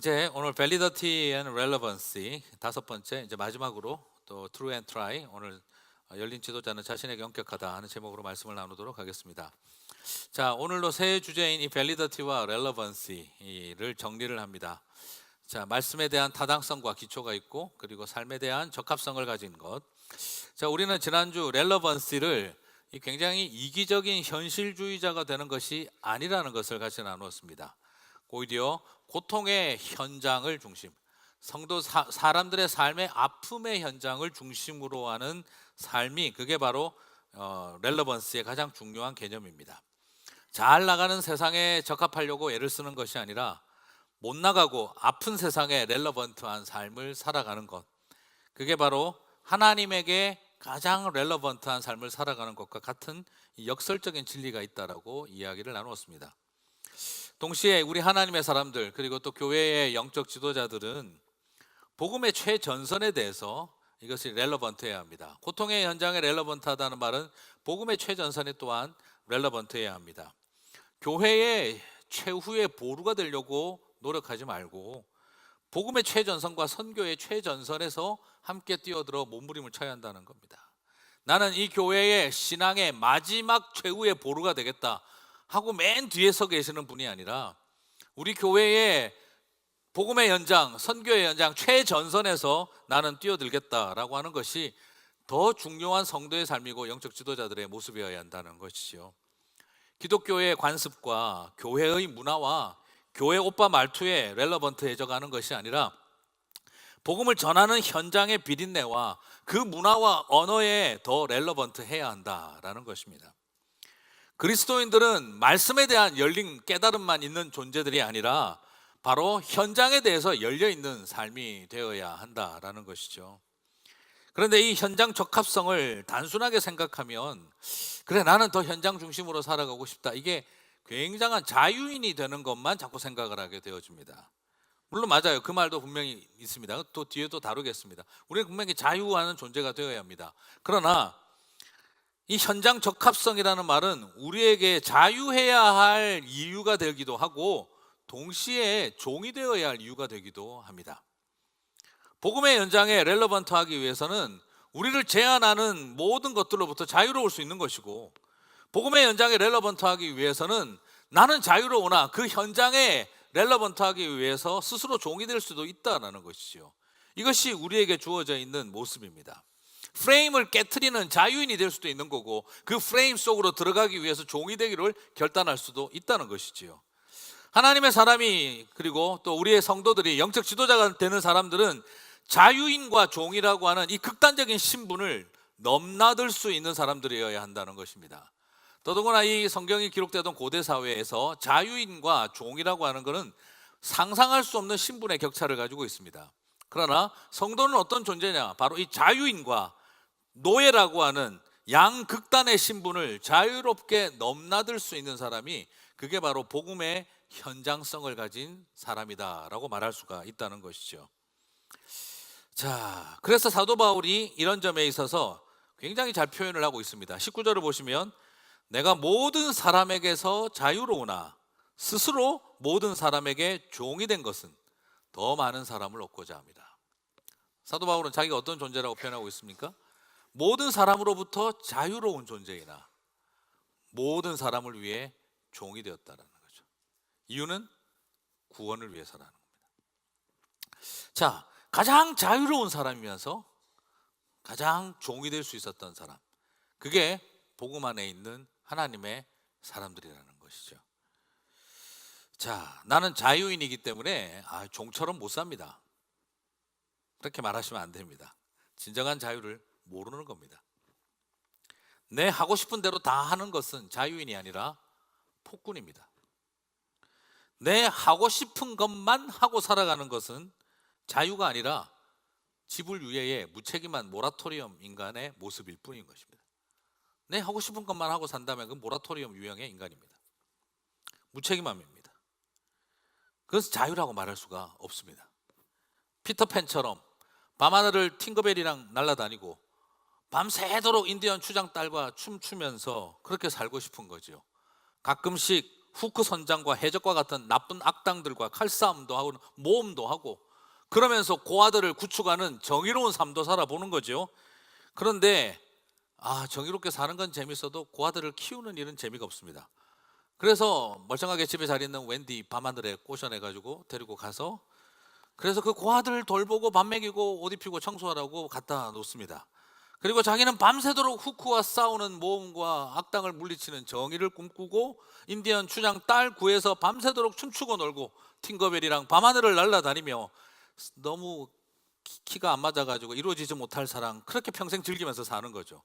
이제 오늘 Validity and Relevancy 다섯 번째, 이제 마지막으로 또 True and Try, 오늘 열린 지도자는 자신에게 엄격하다 하는 제목으로 말씀을 나누도록 하겠습니다. 자, 오늘로 새 주제인 이 Validity와 Relevancy를 정리를 합니다. 자, 말씀에 대한 타당성과 기초가 있고, 그리고 삶에 대한 적합성을 가진 것. 자, 우리는 지난주 Relevancy를 굉장히 이기적인 현실주의자가 되는 것이 아니라는 것을 같이 나누었습니다. 오히려 고통의 현장을 중심, 성도 사람들의 삶의 아픔의 현장을 중심으로 하는 삶이, 그게 바로 렐러번스의 가장 중요한 개념입니다. 잘 나가는 세상에 적합하려고 애를 쓰는 것이 아니라 못 나가고 아픈 세상에 렐러번트한 삶을 살아가는 것, 그게 바로 하나님에게 가장 렐러번트한 삶을 살아가는 것과 같은 역설적인 진리가 있다라고 이야기를 나누었습니다. 동시에 우리 하나님의 사람들, 그리고 또 교회의 영적 지도자들은 복음의 최전선에 대해서 이것이 렐러번트해야 합니다. 고통의 현장에 렐러번트하다는 말은 복음의 최전선에 또한 렐러번트해야 합니다. 교회의 최후의 보루가 되려고 노력하지 말고 복음의 최전선과 선교의 최전선에서 함께 뛰어들어 몸부림을 쳐야 한다는 겁니다. 나는 이 교회의 신앙의 마지막 최후의 보루가 되겠다 하고 맨 뒤에 서 계시는 분이 아니라 우리 교회의 복음의 현장, 선교의 현장 최전선에서 나는 뛰어들겠다라고 하는 것이 더 중요한 성도의 삶이고 영적 지도자들의 모습이어야 한다는 것이죠. 기독교의 관습과 교회의 문화와 교회 오빠 말투에 렐러번트해져가는 것이 아니라 복음을 전하는 현장의 비린내와 그 문화와 언어에 더 렐러번트해야 한다라는 것입니다. 그리스도인들은 말씀에 대한 열린 깨달음만 있는 존재들이 아니라 바로 현장에 대해서 열려있는 삶이 되어야 한다라는 것이죠. 그런데 이 현장 적합성을 단순하게 생각하면, 그래 나는 더 현장 중심으로 살아가고 싶다, 이게 굉장한 자유인이 되는 것만 자꾸 생각을 하게 되어집니다. 물론 맞아요, 그 말도 분명히 있습니다. 또 뒤에도 다루겠습니다. 우리는 분명히 자유하는 존재가 되어야 합니다. 그러나 이 현장 적합성이라는 말은 우리에게 자유해야 할 이유가 되기도 하고 동시에 종이 되어야 할 이유가 되기도 합니다. 복음의 현장에 렐러번트하기 위해서는 우리를 제한하는 모든 것들로부터 자유로울 수 있는 것이고, 복음의 현장에 렐러번트하기 위해서는 나는 자유로우나 그 현장에 렐러번트하기 위해서 스스로 종이 될 수도 있다는 것이죠. 이것이 우리에게 주어져 있는 모습입니다. 프레임을 깨트리는 자유인이 될 수도 있는 거고, 그 프레임 속으로 들어가기 위해서 종이 되기를 결단할 수도 있다는 것이지요. 하나님의 사람이, 그리고 또 우리의 성도들이 영적 지도자가 되는 사람들은 자유인과 종이라고 하는 이 극단적인 신분을 넘나들 수 있는 사람들이어야 한다는 것입니다. 더더구나 이 성경이 기록되던 고대 사회에서 자유인과 종이라고 하는 것은 상상할 수 없는 신분의 격차를 가지고 있습니다. 그러나 성도는 어떤 존재냐? 바로 이 자유인과 노예라고 하는 양극단의 신분을 자유롭게 넘나들 수 있는 사람이, 그게 바로 복음의 현장성을 가진 사람이다라고 말할 수가 있다는 것이죠. 자, 그래서 사도 바울이 이런 점에 있어서 굉장히 잘 표현을 하고 있습니다. 19절을 보시면, 내가 모든 사람에게서 자유로우나 스스로 모든 사람에게 종이 된 것은 더 많은 사람을 얻고자 합니다. 사도 바울은 자기가 어떤 존재라고 표현하고 있습니까? 모든 사람으로부터 자유로운 존재이나 모든 사람을 위해 종이 되었다는 거죠. 이유는 구원을 위해서라는 겁니다. 자, 가장 자유로운 사람이면서 가장 종이 될 수 있었던 사람, 그게 복음 안에 있는 하나님의 사람들이라는 것이죠. 자, 나는 자유인이기 때문에 종처럼 못 삽니다, 그렇게 말하시면 안 됩니다. 진정한 자유를 모르는 겁니다. 내 하고 싶은 대로 다 하는 것은 자유인이 아니라 폭군입니다. 내 하고 싶은 것만 하고 살아가는 것은 자유가 아니라 지불유예의 무책임한 모라토리엄 인간의 모습일 뿐인 것입니다. 내 하고 싶은 것만 하고 산다면 그 모라토리엄 유형의 인간입니다. 무책임함입니다. 그래서 자유라고 말할 수가 없습니다. 피터팬처럼 밤하늘을 팅거벨이랑 날아다니고 밤새도록 인디언 추장 딸과 춤추면서 그렇게 살고 싶은 거죠. 가끔씩 후크 선장과 해적과 같은 나쁜 악당들과 칼싸움도 하고 모험도 하고 그러면서 고아들을 구축하는 정의로운 삶도 살아보는 거죠. 그런데 정의롭게 사는 건 재밌어도 고아들을 키우는 일은 재미가 없습니다. 그래서 멀쩡하게 집에 잘 있는 웬디 밤하늘에 꼬셔내가지고 데리고 가서 그래서 그 고아들 돌보고 밥 먹이고 옷 입히고 청소하라고 갖다 놓습니다. 그리고 자기는 밤새도록 후크와 싸우는 모험과 악당을 물리치는 정의를 꿈꾸고 인디언 춘향 딸 구해서 밤새도록 춤추고 놀고 팅거벨이랑 밤하늘을 날아다니며 너무 키가 안 맞아가지고 이루어지지 못할 사랑 그렇게 평생 즐기면서 사는 거죠.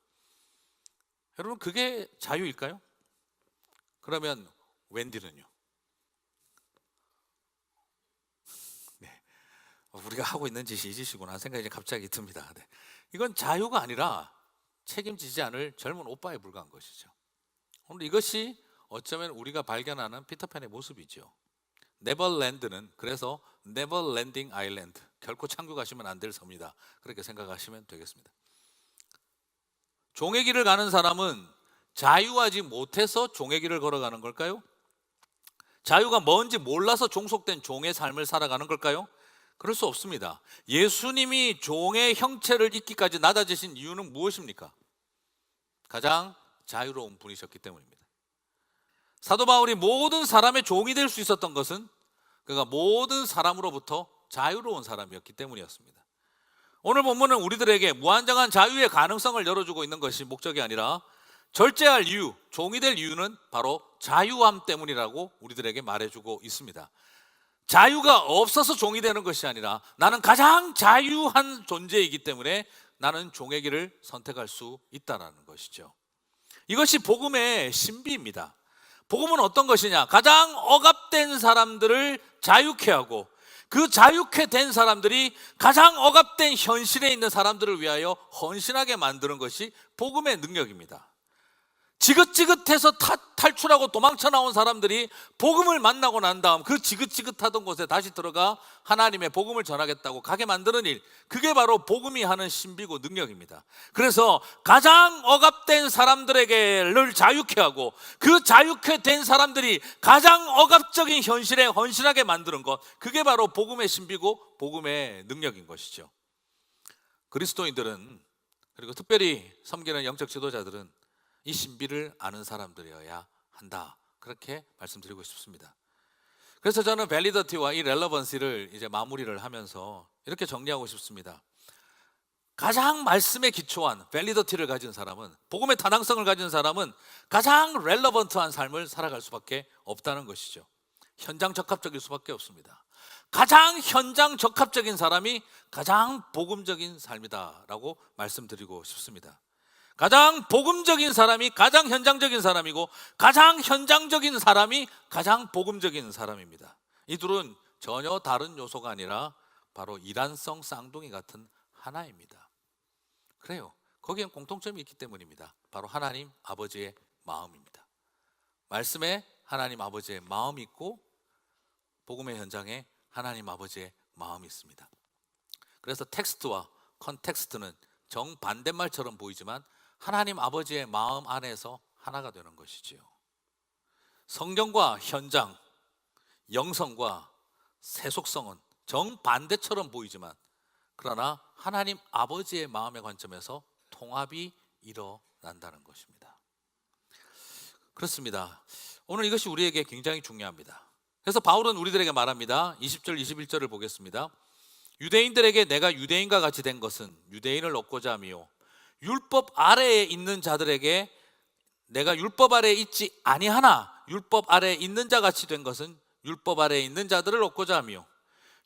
여러분 그게 자유일까요? 그러면 웬디는요? 네, 우리가 하고 있는 짓이 이 짓이구나 생각이 갑자기 듭니다. 네. 이건 자유가 아니라 책임지지 않을 젊은 오빠에 불과한 것이죠. 오늘 이것이 어쩌면 우리가 발견하는 피터팬의 모습이죠. 네버랜드는 그래서 네버랜딩 아일랜드, 결코 창조하시면 안 될 섬이다, 그렇게 생각하시면 되겠습니다. 종의 길을 가는 사람은 자유하지 못해서 종의 길을 걸어가는 걸까요? 자유가 뭔지 몰라서 종속된 종의 삶을 살아가는 걸까요? 그럴 수 없습니다. 예수님이 종의 형체를 입기까지 낮아지신 이유는 무엇입니까? 가장 자유로운 분이셨기 때문입니다. 사도 바울이 모든 사람의 종이 될 수 있었던 것은 그가 모든 사람으로부터 자유로운 사람이었기 때문이었습니다. 오늘 본문은 우리들에게 무한정한 자유의 가능성을 열어주고 있는 것이 목적이 아니라 절제할 이유, 종이 될 이유는 바로 자유함 때문이라고 우리들에게 말해주고 있습니다. 자유가 없어서 종이 되는 것이 아니라 나는 가장 자유한 존재이기 때문에 나는 종의 길을 선택할 수 있다는 것이죠. 이것이 복음의 신비입니다. 복음은 어떤 것이냐? 가장 억압된 사람들을 자유케 하고 그 자유케 된 사람들이 가장 억압된 현실에 있는 사람들을 위하여 헌신하게 만드는 것이 복음의 능력입니다. 지긋지긋해서 탈출하고 도망쳐 나온 사람들이 복음을 만나고 난 다음 그 지긋지긋하던 곳에 다시 들어가 하나님의 복음을 전하겠다고 가게 만드는 일, 그게 바로 복음이 하는 신비고 능력입니다. 그래서 가장 억압된 사람들에게를 자유케 하고 그 자유케 된 사람들이 가장 억압적인 현실에 헌신하게 만드는 것, 그게 바로 복음의 신비고 복음의 능력인 것이죠. 그리스도인들은, 그리고 특별히 섬기는 영적 지도자들은 이 신비를 아는 사람들이어야 한다, 그렇게 말씀드리고 싶습니다. 그래서 저는 밸리더티와 이 렐러번시를 이제 마무리를 하면서 이렇게 정리하고 싶습니다. 가장 말씀에 기초한 밸리더티를 가진 사람은, 복음의 타당성을 가진 사람은 가장 렐러번트한 삶을 살아갈 수밖에 없다는 것이죠. 현장 적합적일 수밖에 없습니다. 가장 현장 적합적인 사람이 가장 복음적인 삶이다라고 말씀드리고 싶습니다. 가장 복음적인 사람이 가장 현장적인 사람이고 가장 현장적인 사람이 가장 복음적인 사람입니다. 이 둘은 전혀 다른 요소가 아니라 바로 이란성 쌍둥이 같은 하나입니다. 그래요. 거기엔 공통점이 있기 때문입니다. 바로 하나님 아버지의 마음입니다. 말씀에 하나님 아버지의 마음이 있고 복음의 현장에 하나님 아버지의 마음이 있습니다. 그래서 텍스트와 컨텍스트는 정반대말처럼 보이지만 하나님 아버지의 마음 안에서 하나가 되는 것이지요. 성경과 현장, 영성과 세속성은 정반대처럼 보이지만 그러나 하나님 아버지의 마음의 관점에서 통합이 일어난다는 것입니다. 그렇습니다. 오늘 이것이 우리에게 굉장히 중요합니다. 그래서 바울은 우리들에게 말합니다. 20절 21절을 보겠습니다. 유대인들에게 내가 유대인과 같이 된 것은 유대인을 얻고자 하며 율법 아래에 있는 자들에게 내가 율법 아래에 있지 아니하나 율법 아래에 있는 자 같이 된 것은 율법 아래에 있는 자들을 얻고자 하며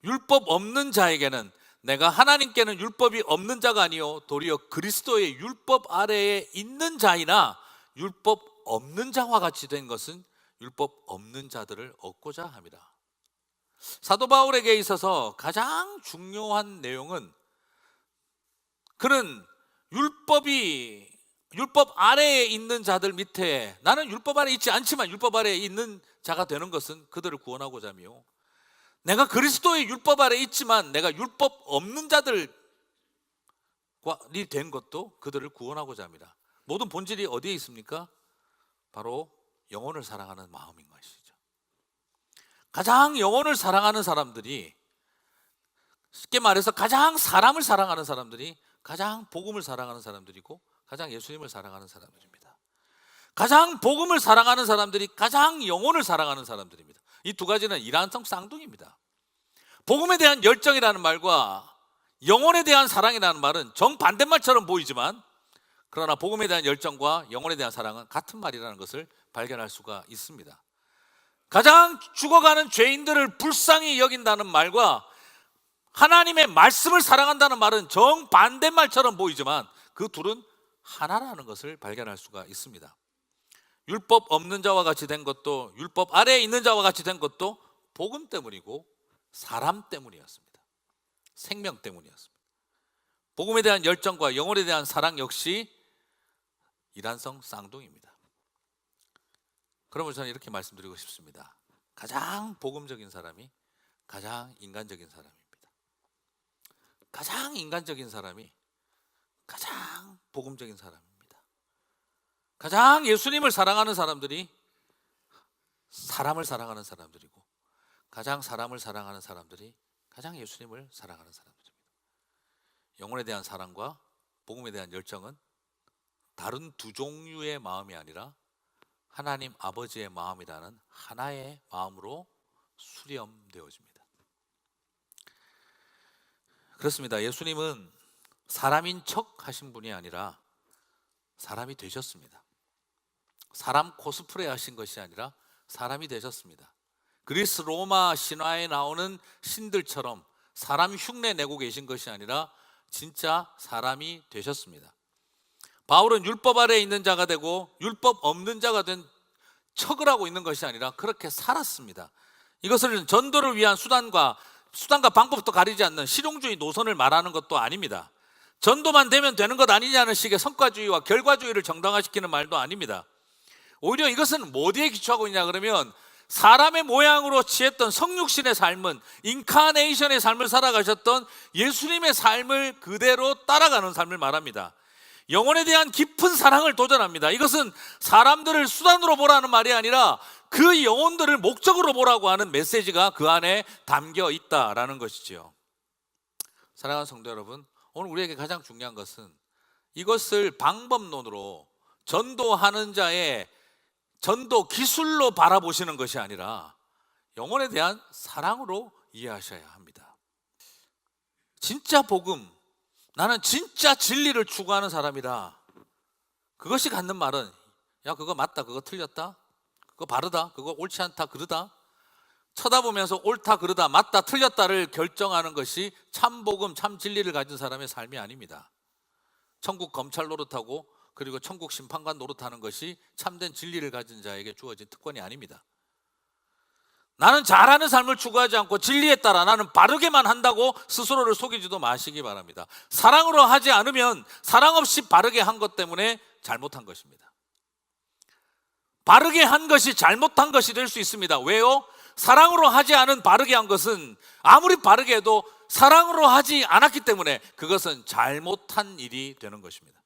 율법 없는 자에게는 내가 하나님께는 율법이 없는 자가 아니요 도리어 그리스도의 율법 아래에 있는 자이나 율법 없는 자와 같이 된 것은 율법 없는 자들을 얻고자 함이라. 사도 바울에게 있어서 가장 중요한 내용은 그는 율법 아래에 있는 자들 밑에, 나는 율법 아래에 있지 않지만 율법 아래에 있는 자가 되는 것은 그들을 구원하고자 하며 내가 그리스도의 율법 아래에 있지만 내가 율법 없는 자들이 된 것도 그들을 구원하고자 합니다. 모든 본질이 어디에 있습니까? 바로 영혼을 사랑하는 마음인 것이죠. 가장 영혼을 사랑하는 사람들이, 쉽게 말해서 가장 사람을 사랑하는 사람들이 가장 복음을 사랑하는 사람들이고 가장 예수님을 사랑하는 사람들입니다. 가장 복음을 사랑하는 사람들이 가장 영혼을 사랑하는 사람들입니다. 이 두 가지는 일란성 쌍둥이입니다. 복음에 대한 열정이라는 말과 영혼에 대한 사랑이라는 말은 정반대말처럼 보이지만, 그러나 복음에 대한 열정과 영혼에 대한 사랑은 같은 말이라는 것을 발견할 수가 있습니다. 가장 죽어가는 죄인들을 불쌍히 여긴다는 말과 하나님의 말씀을 사랑한다는 말은 정반대말처럼 보이지만 그 둘은 하나라는 것을 발견할 수가 있습니다. 율법 없는 자와 같이 된 것도, 율법 아래에 있는 자와 같이 된 것도 복음 때문이고 사람 때문이었습니다. 생명 때문이었습니다. 복음에 대한 열정과 영혼에 대한 사랑 역시 일란성 쌍둥이입니다. 그러면 저는 이렇게 말씀드리고 싶습니다. 가장 복음적인 사람이 가장 인간적인 사람입니다. 가장 인간적인 사람이 가장 복음적인 사람입니다. 가장 예수님을 사랑하는 사람들이 사람을 사랑하는 사람들이고, 가장 사람을 사랑하는 사람들이 가장 예수님을 사랑하는 사람들입니다. 영혼에 대한 사랑과 복음에 대한 열정은 다른 두 종류의 마음이 아니라 하나님 아버지의 마음이라는 하나의 마음으로 수렴되어집니다. 그렇습니다. 예수님은 사람인 척 하신 분이 아니라 사람이 되셨습니다. 사람 코스프레 하신 것이 아니라 사람이 되셨습니다. 그리스 로마 신화에 나오는 신들처럼 사람 흉내 내고 계신 것이 아니라 진짜 사람이 되셨습니다. 바울은 율법 아래에 있는 자가 되고 율법 없는 자가 된 척을 하고 있는 것이 아니라 그렇게 살았습니다. 이것을 전도를 위한 수단과 방법도 가리지 않는 실용주의 노선을 말하는 것도 아닙니다. 전도만 되면 되는 것 아니냐는 식의 성과주의와 결과주의를 정당화시키는 말도 아닙니다. 오히려 이것은 뭐에 기초하고 있냐 그러면, 사람의 모양으로 취했던 성육신의 삶은, 인카네이션의 삶을 살아가셨던 예수님의 삶을 그대로 따라가는 삶을 말합니다. 영혼에 대한 깊은 사랑을 도전합니다. 이것은 사람들을 수단으로 보라는 말이 아니라 그 영혼들을 목적으로 보라고 하는 메시지가 그 안에 담겨 있다라는 것이지요. 사랑하는 성도 여러분, 오늘 우리에게 가장 중요한 것은 이것을 방법론으로, 전도하는 자의 전도 기술로 바라보시는 것이 아니라 영혼에 대한 사랑으로 이해하셔야 합니다. 진짜 복음, 나는 진짜 진리를 추구하는 사람이다, 그것이 갖는 말은 야 그거 맞다, 그거 틀렸다, 그거 바르다, 그거 옳지 않다, 그르다, 쳐다보면서 옳다, 그르다, 맞다, 틀렸다를 결정하는 것이 참 복음, 참 진리를 가진 사람의 삶이 아닙니다. 천국 검찰 노릇하고 그리고 천국 심판관 노릇하는 것이 참된 진리를 가진 자에게 주어진 특권이 아닙니다. 나는 잘하는 삶을 추구하지 않고 진리에 따라 나는 바르게만 한다고 스스로를 속이지도 마시기 바랍니다. 사랑으로 하지 않으면 사랑 없이 바르게 한 것 때문에 잘못한 것입니다. 바르게 한 것이 잘못한 것이 될 수 있습니다. 왜요? 사랑으로 하지 않은 바르게 한 것은 아무리 바르게 해도 사랑으로 하지 않았기 때문에 그것은 잘못한 일이 되는 것입니다.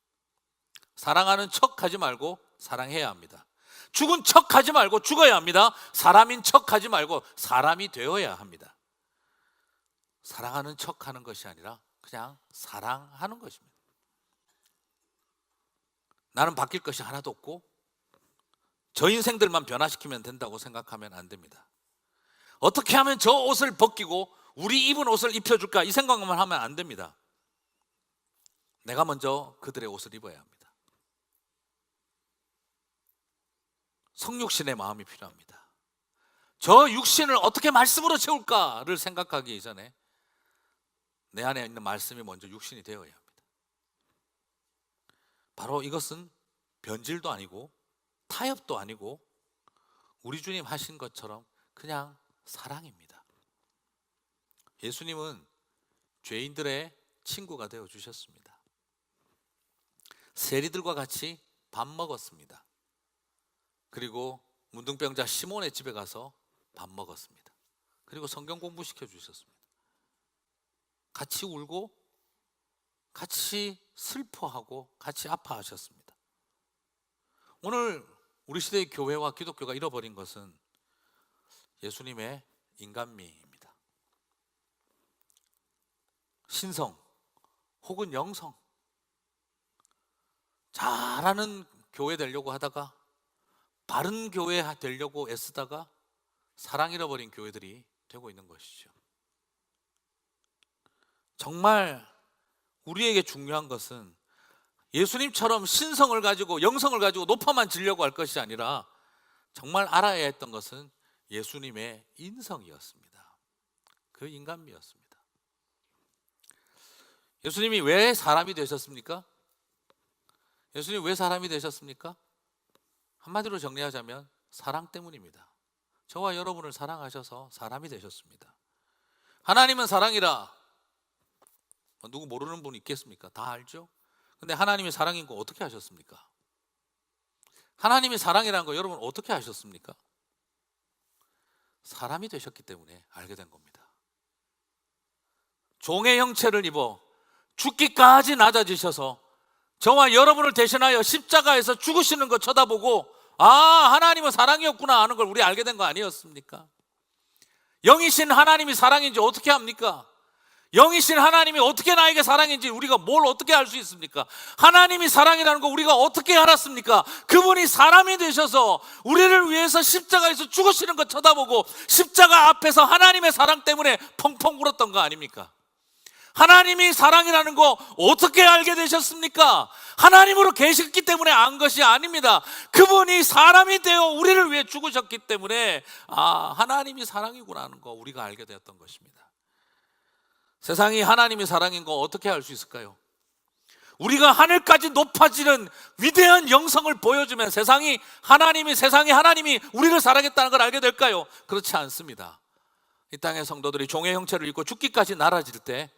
사랑하는 척 하지 말고 사랑해야 합니다. 죽은 척 하지 말고 죽어야 합니다. 사람인 척 하지 말고 사람이 되어야 합니다. 사랑하는 척 하는 것이 아니라 그냥 사랑하는 것입니다. 나는 바뀔 것이 하나도 없고 저 인생들만 변화시키면 된다고 생각하면 안 됩니다. 어떻게 하면 저 옷을 벗기고 우리 입은 옷을 입혀줄까, 이 생각만 하면 안 됩니다. 내가 먼저 그들의 옷을 입어야 합니다. 성육신의 마음이 필요합니다. 저 육신을 어떻게 말씀으로 채울까를 생각하기 이전에 내 안에 있는 말씀이 먼저 육신이 되어야 합니다. 바로 이것은 변질도 아니고 타협도 아니고 우리 주님 하신 것처럼 그냥 사랑입니다. 예수님은 죄인들의 친구가 되어 주셨습니다. 세리들과 같이 밥 먹었습니다. 그리고 문둥병자 시몬의 집에 가서 밥 먹었습니다. 그리고 성경 공부시켜 주셨습니다. 같이 울고 같이 슬퍼하고 같이 아파하셨습니다. 오늘 우리 시대의 교회와 기독교가 잃어버린 것은 예수님의 인간미입니다. 신성 혹은 영성, 잘하는 교회 되려고 하다가 바른 교회 되려고 애쓰다가 사랑 잃어버린 교회들이 되고 있는 것이죠. 정말 우리에게 중요한 것은 예수님처럼 신성을 가지고 영성을 가지고 높아만 지려고 할 것이 아니라 정말 알아야 했던 것은 예수님의 인성이었습니다. 그 인간미였습니다. 예수님이 왜 사람이 되셨습니까? 예수님이 왜 사람이 되셨습니까? 한마디로 정리하자면 사랑 때문입니다. 저와 여러분을 사랑하셔서 사람이 되셨습니다. 하나님은 사랑이라, 누구 모르는 분 있겠습니까? 다 알죠? 근데 하나님이 사랑인 거 어떻게 하셨습니까? 하나님이 사랑이라는 거 여러분 어떻게 아셨습니까? 사람이 되셨기 때문에 알게 된 겁니다. 종의 형체를 입어 죽기까지 낮아지셔서 저와 여러분을 대신하여 십자가에서 죽으시는 거 쳐다보고 하나님은 사랑이었구나 하는 걸 우리 알게 된 거 아니었습니까? 영이신 하나님이 사랑인지 어떻게 합니까? 영이신 하나님이 어떻게 나에게 사랑인지 우리가 뭘 어떻게 알 수 있습니까? 하나님이 사랑이라는 거 우리가 어떻게 알았습니까? 그분이 사람이 되셔서 우리를 위해서 십자가에서 죽으시는 거 쳐다보고 십자가 앞에서 하나님의 사랑 때문에 펑펑 울었던 거 아닙니까? 하나님이 사랑이라는 거 어떻게 알게 되셨습니까? 하나님으로 계셨기 때문에 안 것이 아닙니다. 그분이 사람이 되어 우리를 위해 죽으셨기 때문에 하나님이 사랑이구나 하는 거 우리가 알게 되었던 것입니다. 세상이 하나님이 사랑인 거 어떻게 알 수 있을까요? 우리가 하늘까지 높아지는 위대한 영성을 보여주면 세상이 하나님이 우리를 사랑했다는 걸 알게 될까요? 그렇지 않습니다. 이 땅의 성도들이 종의 형체를 입고 죽기까지 날아질 때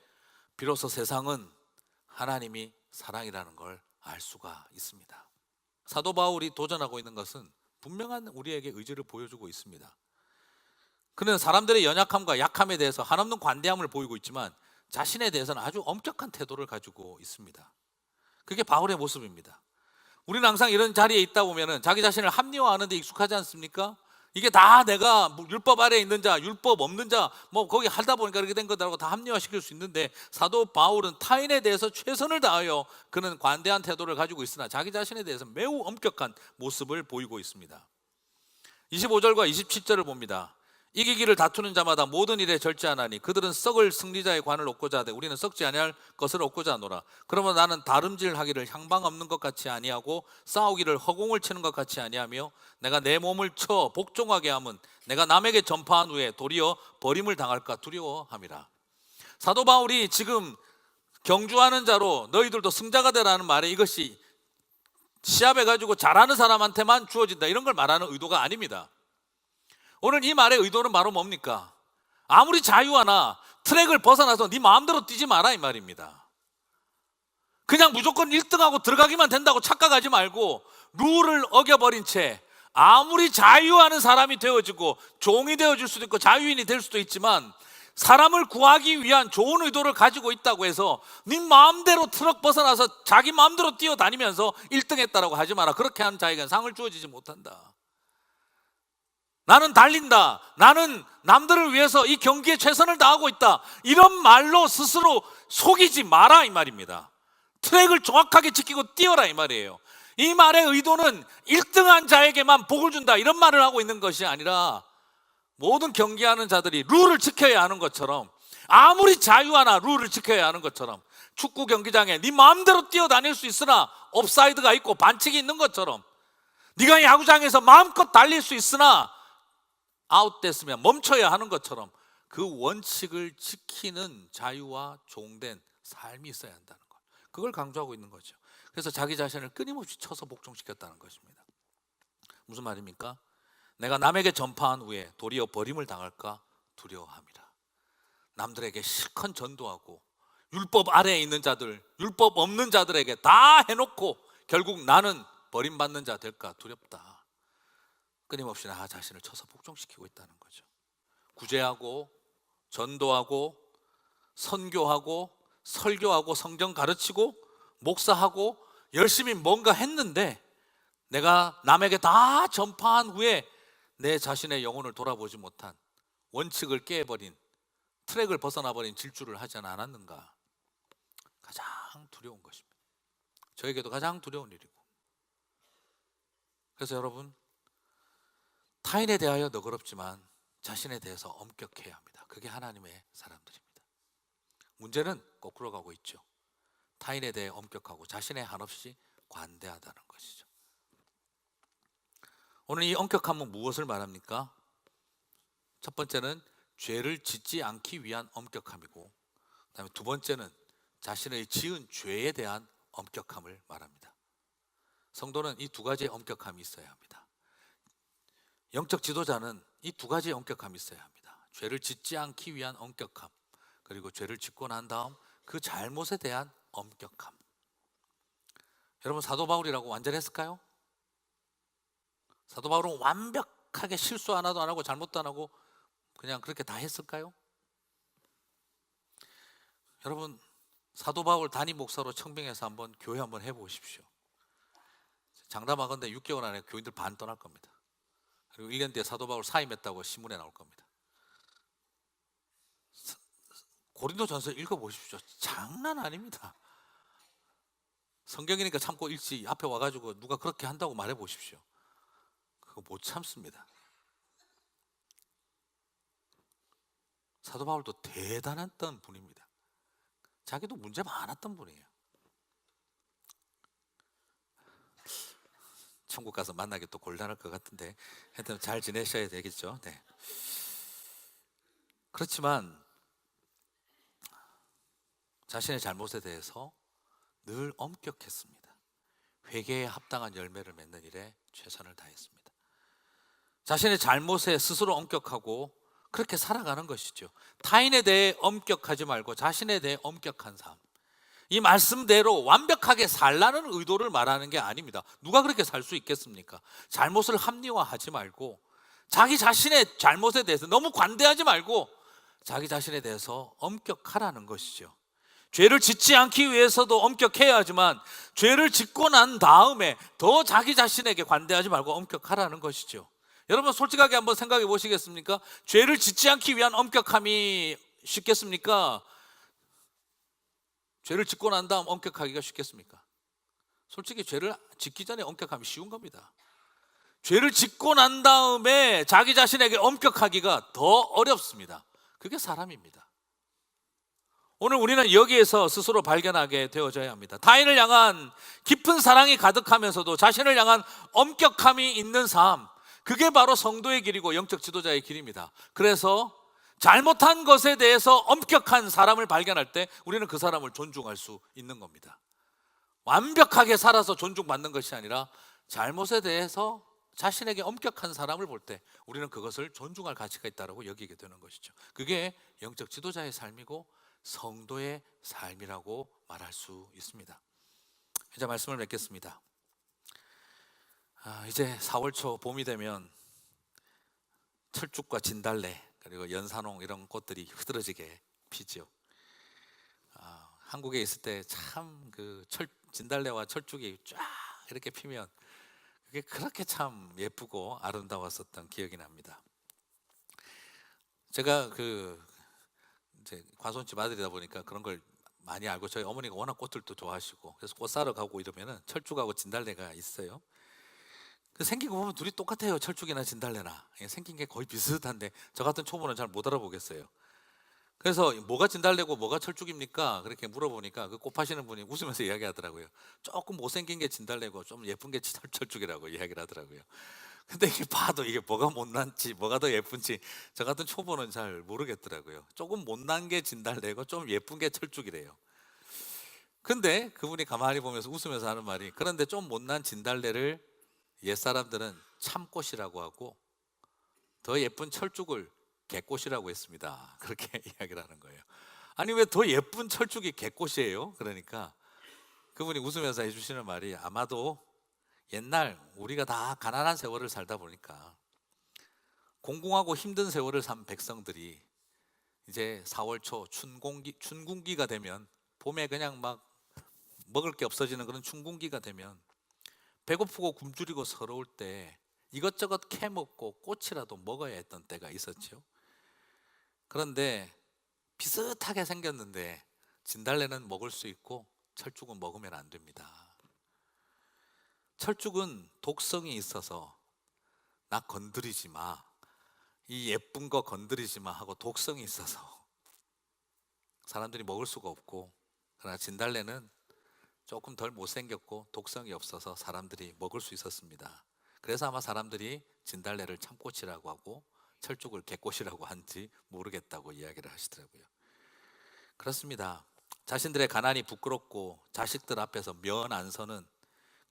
비로소 세상은 하나님이 사랑이라는 걸 알 수가 있습니다. 사도 바울이 도전하고 있는 것은 분명한 우리에게 의지를 보여주고 있습니다. 그는 사람들의 연약함과 약함에 대해서 한없는 관대함을 보이고 있지만 자신에 대해서는 아주 엄격한 태도를 가지고 있습니다. 그게 바울의 모습입니다. 우리는 항상 이런 자리에 있다 보면 자기 자신을 합리화하는 데 익숙하지 않습니까? 이게 다 내가 율법 아래에 있는 자, 율법 없는 자, 거기 하다 보니까 그렇게 된 거다라고 다 합리화시킬 수 있는데 사도 바울은 타인에 대해서 최선을 다하여 그는 관대한 태도를 가지고 있으나 자기 자신에 대해서 매우 엄격한 모습을 보이고 있습니다. 25절과 27절을 봅니다. 이기기를 다투는 자마다 모든 일에 절제하나니 그들은 썩을 승리자의 관을 얻고자 하되 우리는 썩지 아니할 것을 얻고자 하노라. 그러면 나는 다름질하기를 향방 없는 것 같이 아니하고 싸우기를 허공을 치는 것 같이 아니하며 내가 내 몸을 쳐 복종하게 함은 내가 남에게 전파한 후에 도리어 버림을 당할까 두려워함이라. 사도 바울이 지금 경주하는 자로 너희들도 승자가 되라는 말에 이것이 시합해가지고 잘하는 사람한테만 주어진다 이런 걸 말하는 의도가 아닙니다. 오늘 이 말의 의도는 바로 뭡니까? 아무리 자유하나 트랙을 벗어나서 네 마음대로 뛰지 마라 이 말입니다. 그냥 무조건 1등하고 들어가기만 된다고 착각하지 말고 룰을 어겨버린 채 아무리 자유하는 사람이 되어지고 종이 되어질 수도 있고 자유인이 될 수도 있지만 사람을 구하기 위한 좋은 의도를 가지고 있다고 해서 네 마음대로 트럭 벗어나서 자기 마음대로 뛰어다니면서 1등 했다라고 하지 마라. 그렇게 하는 자에게는 상을 주어지지 못한다. 나는 달린다. 나는 남들을 위해서 이 경기에 최선을 다하고 있다. 이런 말로 스스로 속이지 마라 이 말입니다. 트랙을 정확하게 지키고 뛰어라 이 말이에요. 이 말의 의도는 1등한 자에게만 복을 준다 이런 말을 하고 있는 것이 아니라 모든 경기하는 자들이 룰을 지켜야 하는 것처럼 아무리 자유하나 룰을 지켜야 하는 것처럼 축구 경기장에 네 마음대로 뛰어다닐 수 있으나 옵사이드가 있고 반칙이 있는 것처럼 네가 야구장에서 마음껏 달릴 수 있으나 아웃됐으면 멈춰야 하는 것처럼 그 원칙을 지키는 자유와 종된 삶이 있어야 한다는 것, 그걸 강조하고 있는 거죠. 그래서 자기 자신을 끊임없이 쳐서 복종시켰다는 것입니다. 무슨 말입니까? 내가 남에게 전파한 후에 도리어 버림을 당할까 두려워함이라. 남들에게 실컷 전도하고 율법 아래에 있는 자들, 율법 없는 자들에게 다 해놓고 결국 나는 버림받는 자 될까 두렵다. 끊임없이 나 자신을 쳐서 복종시키고 있다는 거죠. 구제하고 전도하고 선교하고 설교하고 성경 가르치고 목사하고 열심히 뭔가 했는데 내가 남에게 다 전파한 후에 내 자신의 영혼을 돌아보지 못한 원칙을 깨버린, 트랙을 벗어나버린 질주를 하지 않았는가? 가장 두려운 것입니다. 저에게도 가장 두려운 일이고. 그래서 여러분, 타인에 대하여 너그럽지만 자신에 대해서 엄격해야 합니다. 그게 하나님의 사람들입니다. 문제는 거꾸로 가고 있죠. 타인에 대해 엄격하고 자신에 한없이 관대하다는 것이죠. 오늘 이 엄격함은 무엇을 말합니까? 첫 번째는 죄를 짓지 않기 위한 엄격함이고, 그다음에 두 번째는 자신의 지은 죄에 대한 엄격함을 말합니다. 성도는 이 두 가지의 엄격함이 있어야 합니다. 영적 지도자는 이 두 가지의 엄격함이 있어야 합니다. 죄를 짓지 않기 위한 엄격함, 그리고 죄를 짓고 난 다음 그 잘못에 대한 엄격함. 여러분, 사도 바울이라고 완전했을까요? 사도 바울은 완벽하게 실수 하나도 안 하고 잘못도 안 하고 그냥 그렇게 다 했을까요? 여러분, 사도 바울 담임 목사로 청빙해서 한번 교회 한번 해보십시오. 장담하건대 6개월 안에 교인들 반 떠날 겁니다. 그리고 1년 뒤에 사도 바울 사임했다고 신문에 나올 겁니다. 고린도전서 읽어보십시오. 장난 아닙니다. 성경이니까 참고 읽지, 앞에 와가지고 누가 그렇게 한다고 말해보십시오. 그거 못 참습니다. 사도 바울도 대단했던 분입니다. 자기도 문제 많았던 분이에요. 천국 가서 만나기 또 곤란할 것 같은데 하여튼 잘 지내셔야 되겠죠. 네. 그렇지만 자신의 잘못에 대해서 늘 엄격했습니다. 회개에 합당한 열매를 맺는 일에 최선을 다했습니다. 자신의 잘못에 스스로 엄격하고 그렇게 살아가는 것이죠. 타인에 대해 엄격하지 말고 자신에 대해 엄격한 삶. 이 말씀대로 완벽하게 살라는 의도를 말하는 게 아닙니다. 누가 그렇게 살 수 있겠습니까? 잘못을 합리화하지 말고 자기 자신의 잘못에 대해서 너무 관대하지 말고 자기 자신에 대해서 엄격하라는 것이죠. 죄를 짓지 않기 위해서도 엄격해야 하지만 죄를 짓고 난 다음에 더 자기 자신에게 관대하지 말고 엄격하라는 것이죠. 여러분, 솔직하게 한번 생각해 보시겠습니까? 죄를 짓지 않기 위한 엄격함이 쉽겠습니까? 죄를 짓고 난 다음 엄격하기가 쉽겠습니까? 솔직히 죄를 짓기 전에 엄격함이 쉬운 겁니다. 죄를 짓고 난 다음에 자기 자신에게 엄격하기가 더 어렵습니다. 그게 사람입니다. 오늘 우리는 여기에서 스스로 발견하게 되어져야 합니다. 타인을 향한 깊은 사랑이 가득하면서도 자신을 향한 엄격함이 있는 삶, 그게 바로 성도의 길이고 영적 지도자의 길입니다. 그래서 잘못한 것에 대해서 엄격한 사람을 발견할 때 우리는 그 사람을 존중할 수 있는 겁니다. 완벽하게 살아서 존중받는 것이 아니라 잘못에 대해서 자신에게 엄격한 사람을 볼 때 우리는 그것을 존중할 가치가 있다고 여기게 되는 것이죠. 그게 영적 지도자의 삶이고 성도의 삶이라고 말할 수 있습니다. 이제 말씀을 맺겠습니다. 이제 4월 초 봄이 되면 철쭉과 진달래 그리고 연산홍 이런 꽃들이 흐드러지게 피죠. 한국에 있을 때 참 그 진달래와 철쭉이 쫙 이렇게 피면 그게 그렇게 참 예쁘고 아름다웠었던 기억이 납니다. 제가 이제 과손집 아들이다 보니까 그런 걸 많이 알고, 저희 어머니가 워낙 꽃들도 좋아하시고 그래서 꽃 사러 가고 이러면은 철쭉하고 진달래가 있어요. 생긴 거 보면 둘이 똑같아요. 철쭉이나 진달래나 생긴 게 거의 비슷한데 저 같은 초보는 잘 못 알아보겠어요. 그래서 뭐가 진달래고 뭐가 철쭉입니까? 그렇게 물어보니까 그 꽃 파시는 분이 웃으면서 이야기하더라고요. 조금 못생긴 게 진달래고 좀 예쁜 게 철쭉이라고 이야기를 하더라고요. 근데 이게 봐도 이게 뭐가 못난지 뭐가 더 예쁜지 저 같은 초보는 잘 모르겠더라고요. 조금 못난 게 진달래고 좀 예쁜 게 철쭉이래요. 근데 그분이 가만히 보면서 웃으면서 하는 말이, 그런데 좀 못난 진달래를 옛사람들은 참꽃이라고 하고 더 예쁜 철쭉을 개꽃이라고 했습니다. 그렇게 이야기를 하는 거예요. 아니 왜 더 예쁜 철쭉이 개꽃이에요? 그러니까 그분이 웃으면서 해주시는 말이, 아마도 옛날 우리가 다 가난한 세월을 살다 보니까 공공하고 힘든 세월을 산 백성들이 이제 4월 초 춘궁기가 되면, 봄에 그냥 막 먹을 게 없어지는 그런 춘궁기가 되면 배고프고 굶주리고 서러울 때 이것저것 캐먹고 꽃이라도 먹어야 했던 때가 있었죠. 그런데 비슷하게 생겼는데 진달래는 먹을 수 있고 철쭉은 먹으면 안 됩니다. 철쭉은 독성이 있어서 나 건드리지 마, 이 예쁜 거 건드리지 마 하고 독성이 있어서 사람들이 먹을 수가 없고, 그러나 진달래는 조금 덜 못생겼고 독성이 없어서 사람들이 먹을 수 있었습니다. 그래서 아마 사람들이 진달래를 참꽃이라고 하고 철쭉을 개꽃이라고 한지 모르겠다고 이야기를 하시더라고요. 그렇습니다. 자신들의 가난이 부끄럽고 자식들 앞에서 면 안 서는,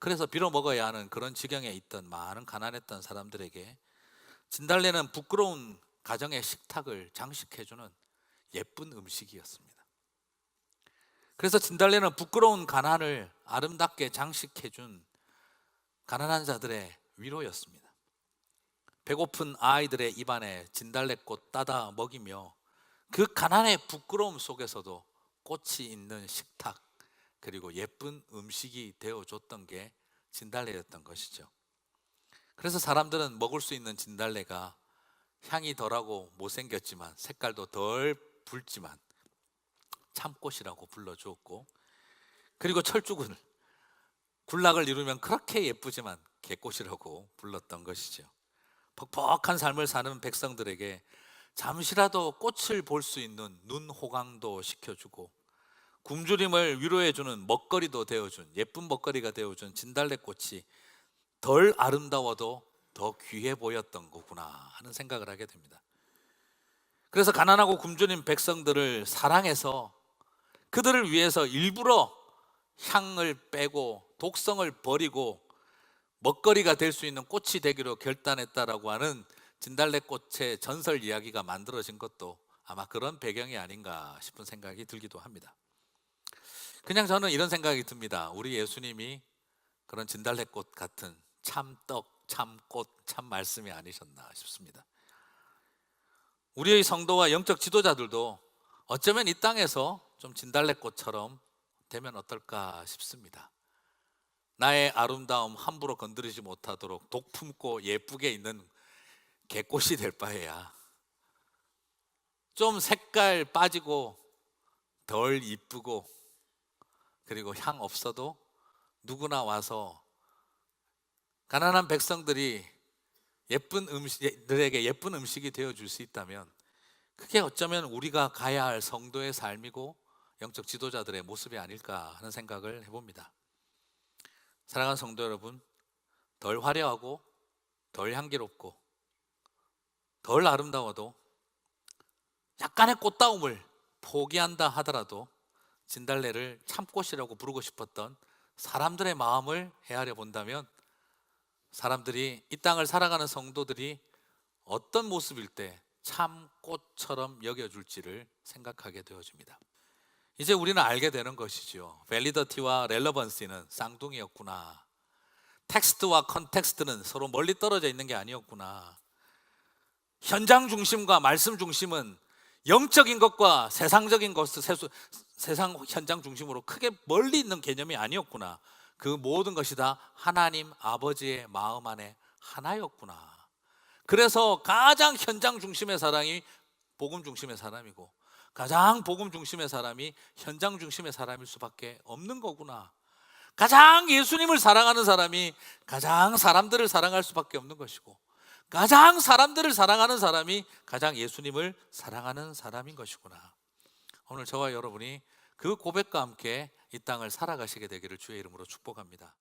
그래서 빌어 먹어야 하는 그런 지경에 있던 많은 가난했던 사람들에게 진달래는 부끄러운 가정의 식탁을 장식해주는 예쁜 음식이었습니다. 그래서 진달래는 부끄러운 가난을 아름답게 장식해준 가난한 자들의 위로였습니다. 배고픈 아이들의 입안에 진달래꽃 따다 먹이며 그 가난의 부끄러움 속에서도 꽃이 있는 식탁, 그리고 예쁜 음식이 되어줬던 게 진달래였던 것이죠. 그래서 사람들은 먹을 수 있는 진달래가 향이 덜하고 못생겼지만 색깔도 덜 붉지만 참꽃이라고 불러주었고, 그리고 철쭉은 군락을 이루면 그렇게 예쁘지만 개꽃이라고 불렀던 것이죠. 퍽퍽한 삶을 사는 백성들에게 잠시라도 꽃을 볼 수 있는 눈 호강도 시켜주고 굶주림을 위로해주는 먹거리도 되어준, 예쁜 먹거리가 되어준 진달래꽃이 덜 아름다워도 더 귀해 보였던 거구나 하는 생각을 하게 됩니다. 그래서 가난하고 굶주린 백성들을 사랑해서 그들을 위해서 일부러 향을 빼고 독성을 버리고 먹거리가 될 수 있는 꽃이 되기로 결단했다라고 하는 진달래꽃의 전설 이야기가 만들어진 것도 아마 그런 배경이 아닌가 싶은 생각이 들기도 합니다. 그냥 저는 이런 생각이 듭니다. 우리 예수님이 그런 진달래꽃 같은 참떡, 참꽃, 참 말씀이 아니셨나 싶습니다. 우리의 성도와 영적 지도자들도 어쩌면 이 땅에서 좀 진달래꽃처럼 되면 어떨까 싶습니다. 나의 아름다움 함부로 건드리지 못하도록 독품고 예쁘게 있는 개꽃이 될 바에야 좀 색깔 빠지고 덜 이쁘고 그리고 향 없어도 누구나 와서 가난한 백성들이 들에게 예쁜 음식이 되어줄 수 있다면 그게 어쩌면 우리가 가야 할 성도의 삶이고 영적 지도자들의 모습이 아닐까 하는 생각을 해봅니다. 사랑하는 성도 여러분, 덜 화려하고 덜 향기롭고 덜 아름다워도 약간의 꽃다움을 포기한다 하더라도 진달래를 참꽃이라고 부르고 싶었던 사람들의 마음을 헤아려 본다면 사람들이, 이 땅을 살아가는 성도들이 어떤 모습일 때 참꽃처럼 여겨줄지를 생각하게 되어집니다. 이제 우리는 알게 되는 것이죠. 밸리더티와 렐러번시는 쌍둥이였구나. 텍스트와 컨텍스트는 서로 멀리 떨어져 있는 게 아니었구나. 현장 중심과 말씀 중심은 영적인 것과 세상적인 것을 세상 현장 중심으로 크게 멀리 있는 개념이 아니었구나. 그 모든 것이 다 하나님 아버지의 마음 안에 하나였구나. 그래서 가장 현장 중심의 사람이 복음 중심의 사람이고 가장 복음 중심의 사람이 현장 중심의 사람일 수밖에 없는 거구나. 가장 예수님을 사랑하는 사람이 가장 사람들을 사랑할 수밖에 없는 것이고 가장 사람들을 사랑하는 사람이 가장 예수님을 사랑하는 사람인 것이구나. 오늘 저와 여러분이 그 고백과 함께 이 땅을 살아가시게 되기를 주의 이름으로 축복합니다.